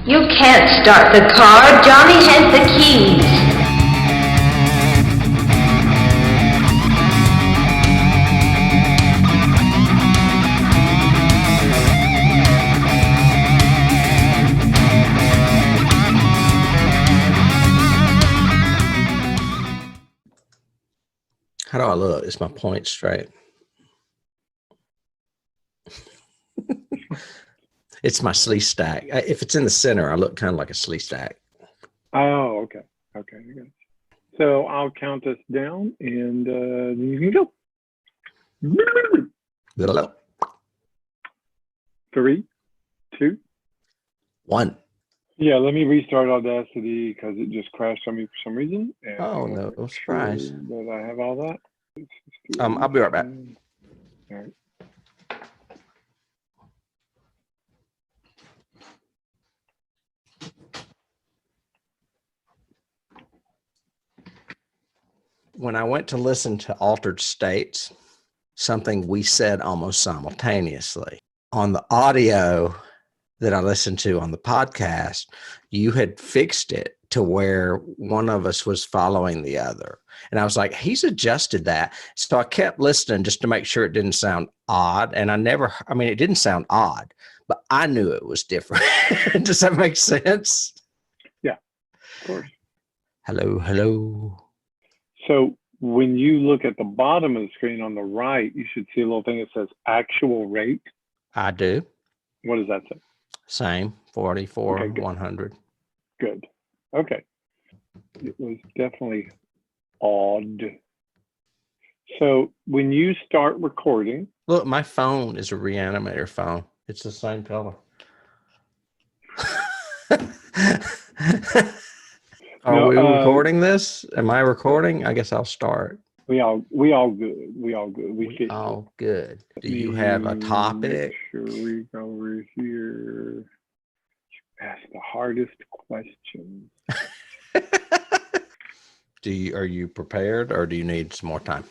You can't start the car. Johnny has the keys. How do I look? Is my point straight? It's my slee stack. If it's in the center, I look kind of like a slee stack. Oh, okay. Okay. So I'll count us down and then you can go. 3, 2, 1. Yeah, let me restart Audacity because it just crashed on me for some reason. And Oh, no surprise. But I have all that. I'll be right back. All right. When I went to listen to Altered States, something we said almost simultaneously on the audio that I listened to on the podcast, you had fixed it to where one of us was following the other. And I was like, he's adjusted that. So I kept listening just to make sure it didn't sound odd. And it didn't sound odd, but I knew it was different. Does that make sense? Yeah, of course. Hello. So when you look at the bottom of the screen on the right, you should see a little thing that says actual rate. I do. What does that say? Same, 44, Okay, good. 100. Good. Okay. It was definitely odd. So when you start recording. Look, my phone is a Re-Animator phone. It's the same color. Are we recording this? Am I recording? I guess I'll start. We all good. We all good. Do you have a topic? Make sure we go over here. Ask the hardest questions. Are you prepared or do you need some more time?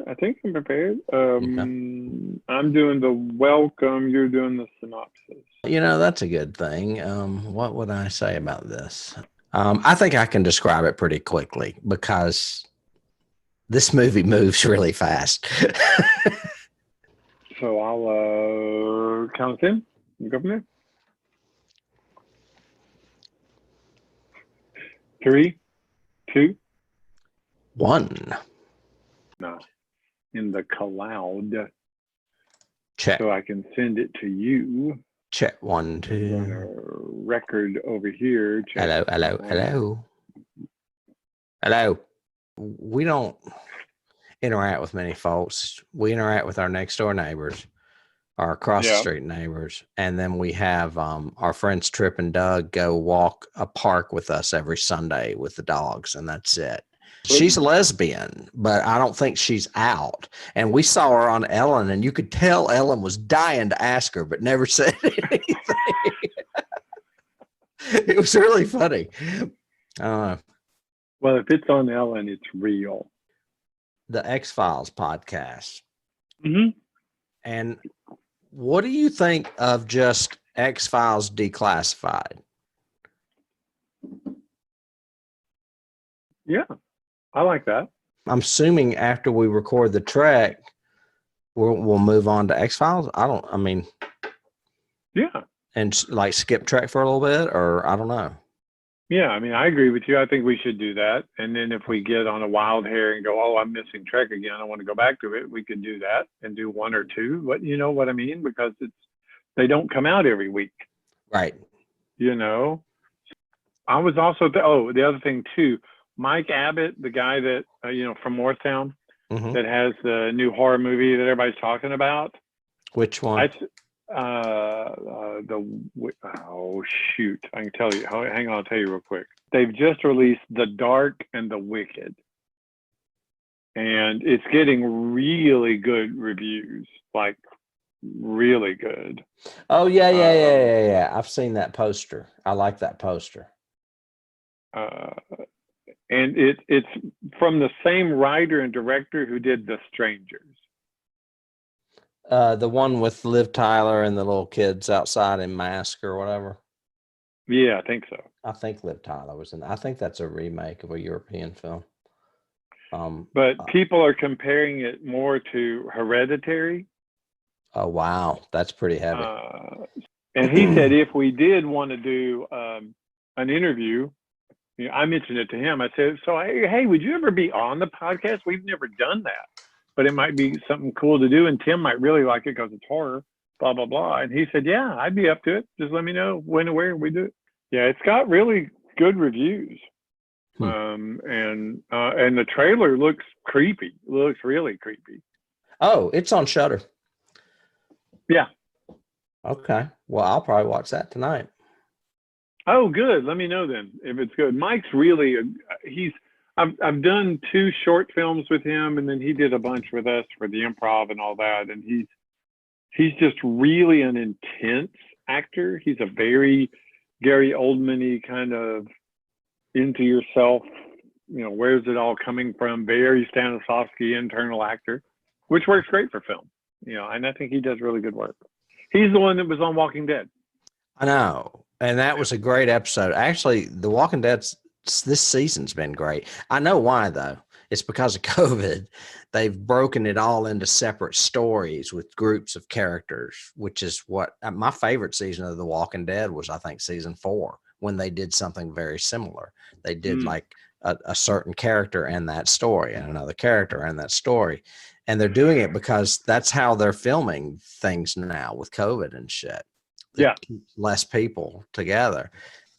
I think I'm prepared. Okay. I'm doing the welcome. You're doing the synopsis. That's a good thing. What would I say about this? I think I can describe it pretty quickly because this movie moves really fast. So I'll count us in. You go from there. 3, 2, 1. No, in the cloud. Check. So I can send it to you. Check 1, 2. Record over here. Check. Hello. We don't interact with many folks. We interact with our next door neighbors, our across the street neighbors, and then we have our friends Trip and Doug go walk a park with us every Sunday with the dogs, and that's it. She's a lesbian, but I don't think she's out. And we saw her on Ellen, and you could tell Ellen was dying to ask her, but never said anything. It was really funny. Well, if it's on Ellen, it's real. The X-Files podcast. Mm-hmm. And what do you think of just X-Files Declassified? Yeah, I like that. I'm assuming after we record the track, we'll move on to X-Files. Yeah. And like skip track for a little bit, or I don't know. Yeah, I agree with you. I think we should do that. And then if we get on a wild hair and go, oh, I'm missing Trek again, I want to go back to it, we could do that and do 1 or 2. But you know what I mean? Because they don't come out every week. Right. I was also, the other thing too, Mike Abbott, the guy that, from Morristown, mm-hmm. that has the new horror movie that everybody's talking about. Which one? Shoot, I can tell you. Hang on, I'll tell you real quick. They've just released The Dark and the Wicked, and it's getting really good reviews, like really good. Oh yeah. I've seen that poster. I like that poster. And it's from the same writer and director who did The Strangers. The one with Liv Tyler and the little kids outside in mask or whatever. Yeah, I think so. I think Liv Tyler was in. I think that's a remake of a European film. But people are comparing it more to Hereditary. Oh wow, that's pretty heavy. And he said if we did want to do an interview, you know, I mentioned it to him. I said, "So hey, would you ever be on the podcast? We've never done that, but it might be something cool to do, and Tim might really like it because it's horror." Blah blah blah. And he said, "Yeah, I'd be up to it. Just let me know when and where we do it." Yeah, it's got really good reviews. And the trailer looks creepy. Looks really creepy. Oh, it's on Shudder. Yeah. Okay. Well, I'll probably watch that tonight. Oh, good. Let me know then if it's good. Mike's really I've done 2 short films with him, and then he did a bunch with us for the improv and all that. And he's just really an intense actor. He's a very Gary Oldman-y kind of into yourself, you know, where's it all coming from? Very Stanislavski internal actor, which works great for film, you know, and I think he does really good work. He's the one that was on Walking Dead. I know. And that was a great episode. Actually, The Walking Dead this season's been great. I know why, though. It's because of COVID. They've broken it all into separate stories with groups of characters, which is what my favorite season of The Walking Dead was, I think, season 4, when they did something very similar. They did like a certain character in that story and another character in that story. And they're doing it because that's how they're filming things now with COVID and shit. Yeah. Less people together.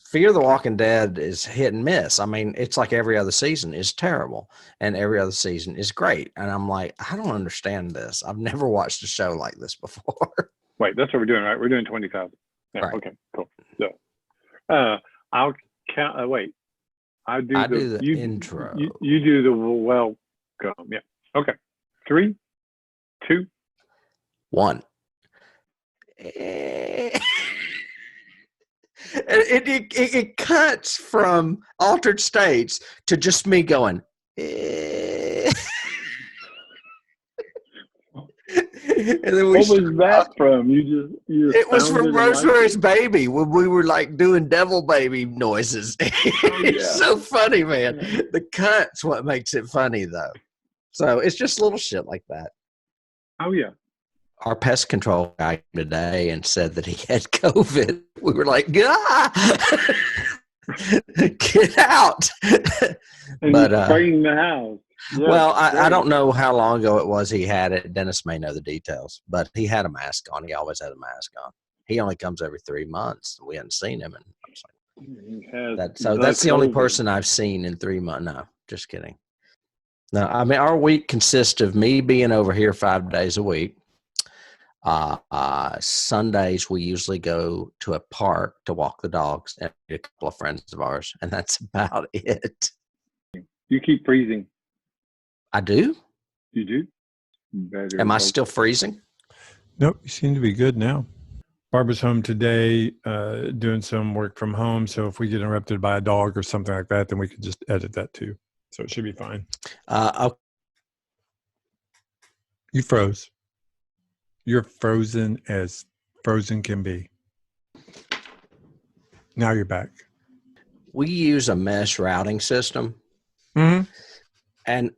Fear the Walking Dead is hit and miss. I mean, it's like every other season is terrible and every other season is great. And I'm like, I don't understand this. I've never watched a show like this before. Wait, that's what we're doing, right? We're doing 20,000. Yeah, right. Okay, cool. So, I'll count. Wait, I do the intro. You do the welcome. Yeah. Okay. 3, 2, 1. It cuts from Altered States to just me going. And then what was that from? It was from Rosemary's Baby when we were like doing devil baby noises. It's so funny, man. Yeah. The cut's what makes it funny, though. So it's just little shit like that. Oh yeah. Our pest control guy today and said that he had COVID. We were like, "Ah, get out!" And but spraying the house. Yeah, well, I don't know how long ago it was he had it. Dennis may know the details, but he had a mask on. He always had a mask on. He only comes every 3 months. We hadn't seen him, and I was like, that's the only person I've seen in 3 months. No, just kidding. No, I mean, our week consists of me being over here 5 days a week. Sundays we usually go to a park to walk the dogs and a couple of friends of ours, and that's about it. You keep freezing. I do? You do? Better. Am I still freezing? Nope, you seem to be good now. Barbara's home today doing some work from home, so if we get interrupted by a dog or something like that, then we could just edit that too. So it should be fine. Okay. You froze. You're frozen as frozen can be. Now you're back. We use a mesh routing system. Mm-hmm. And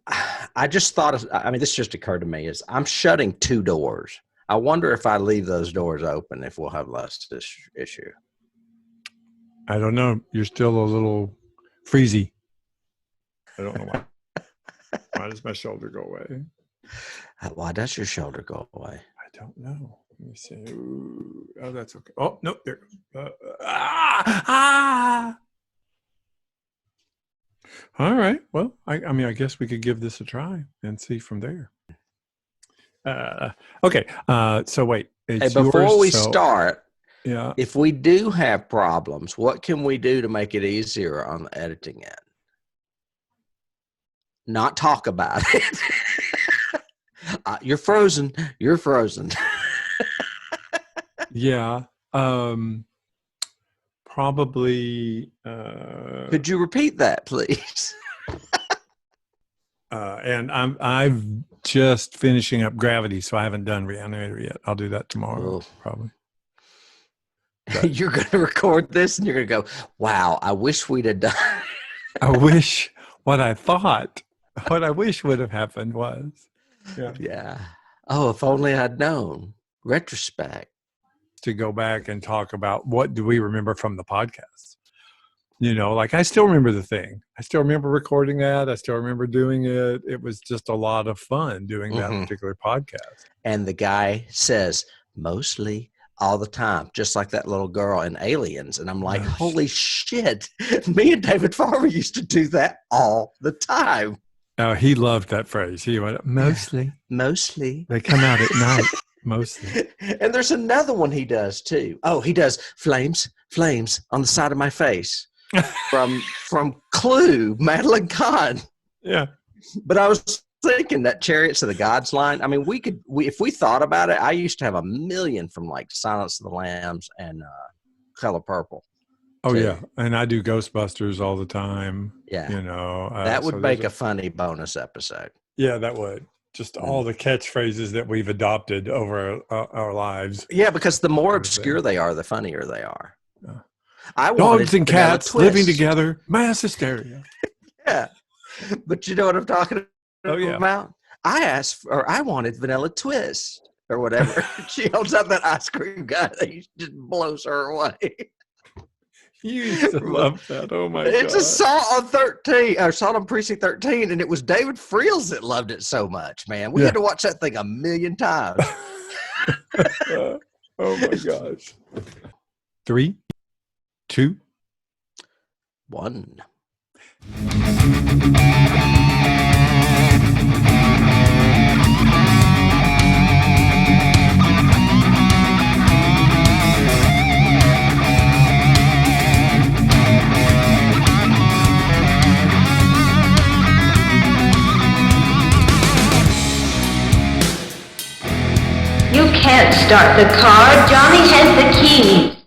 I just thought, this just occurred to me, is I'm shutting 2 doors. I wonder if I leave those doors open, if we'll have less this issue. I don't know. You're still a little freezy. I don't know why. Why does my shoulder go away? Why does your shoulder go away? I don't know. Let me see. Ooh. Oh, that's okay. Oh, no, there it goes. All right. Well, I guess we could give this a try and see from there. Okay. So wait. Before we start, yeah. If we do have problems, what can we do to make it easier on the editing end? Not talk about it. You're frozen. You're frozen. Yeah. Probably. Could you repeat that, please? And I'm just finishing up Gravity, so I haven't done Re-Animator yet. I'll do that tomorrow, probably. You're going to record this and you're going to go, wow, I wish we'd have done. I wish what I wish would have happened was. Yeah. Oh, if only I'd known. Retrospect. To go back and talk about what do we remember from the podcast. Like I still remember the thing. I still remember recording that. I still remember doing it. It was just a lot of fun doing that particular podcast. And the guy says, mostly all the time, just like that little girl in Aliens. And I'm like, holy shit. Me and David Farmer used to do that all the time. Oh, he loved that phrase. He went, mostly. Mostly. They come out at night. Mostly. And there's another one he does too. Oh, he does flames on the side of my face from Clue, Madeline Kahn. Yeah. But I was thinking that Chariots of the Gods line. I mean, if we thought about it, I used to have a million from like Silence of the Lambs and Color Purple. Oh yeah, and I do Ghostbusters all the time. Yeah, that would make a funny bonus episode. Yeah, that would. Just all the catchphrases that we've adopted over our lives. Yeah, because the more obscure they are, the funnier they are. Yeah. Dogs and cats living together, mass hysteria. Yeah, but you know what I'm talking about? I wanted vanilla twist or whatever. She holds up that ice cream guy that just blows her away. You used to love that. Oh my god! It's Assault on Precinct 13, and it was David Friels that loved it so much. Man, we had to watch that thing a million times. Oh my gosh! 3, 2, 1. You can't start the car. Johnny has the key.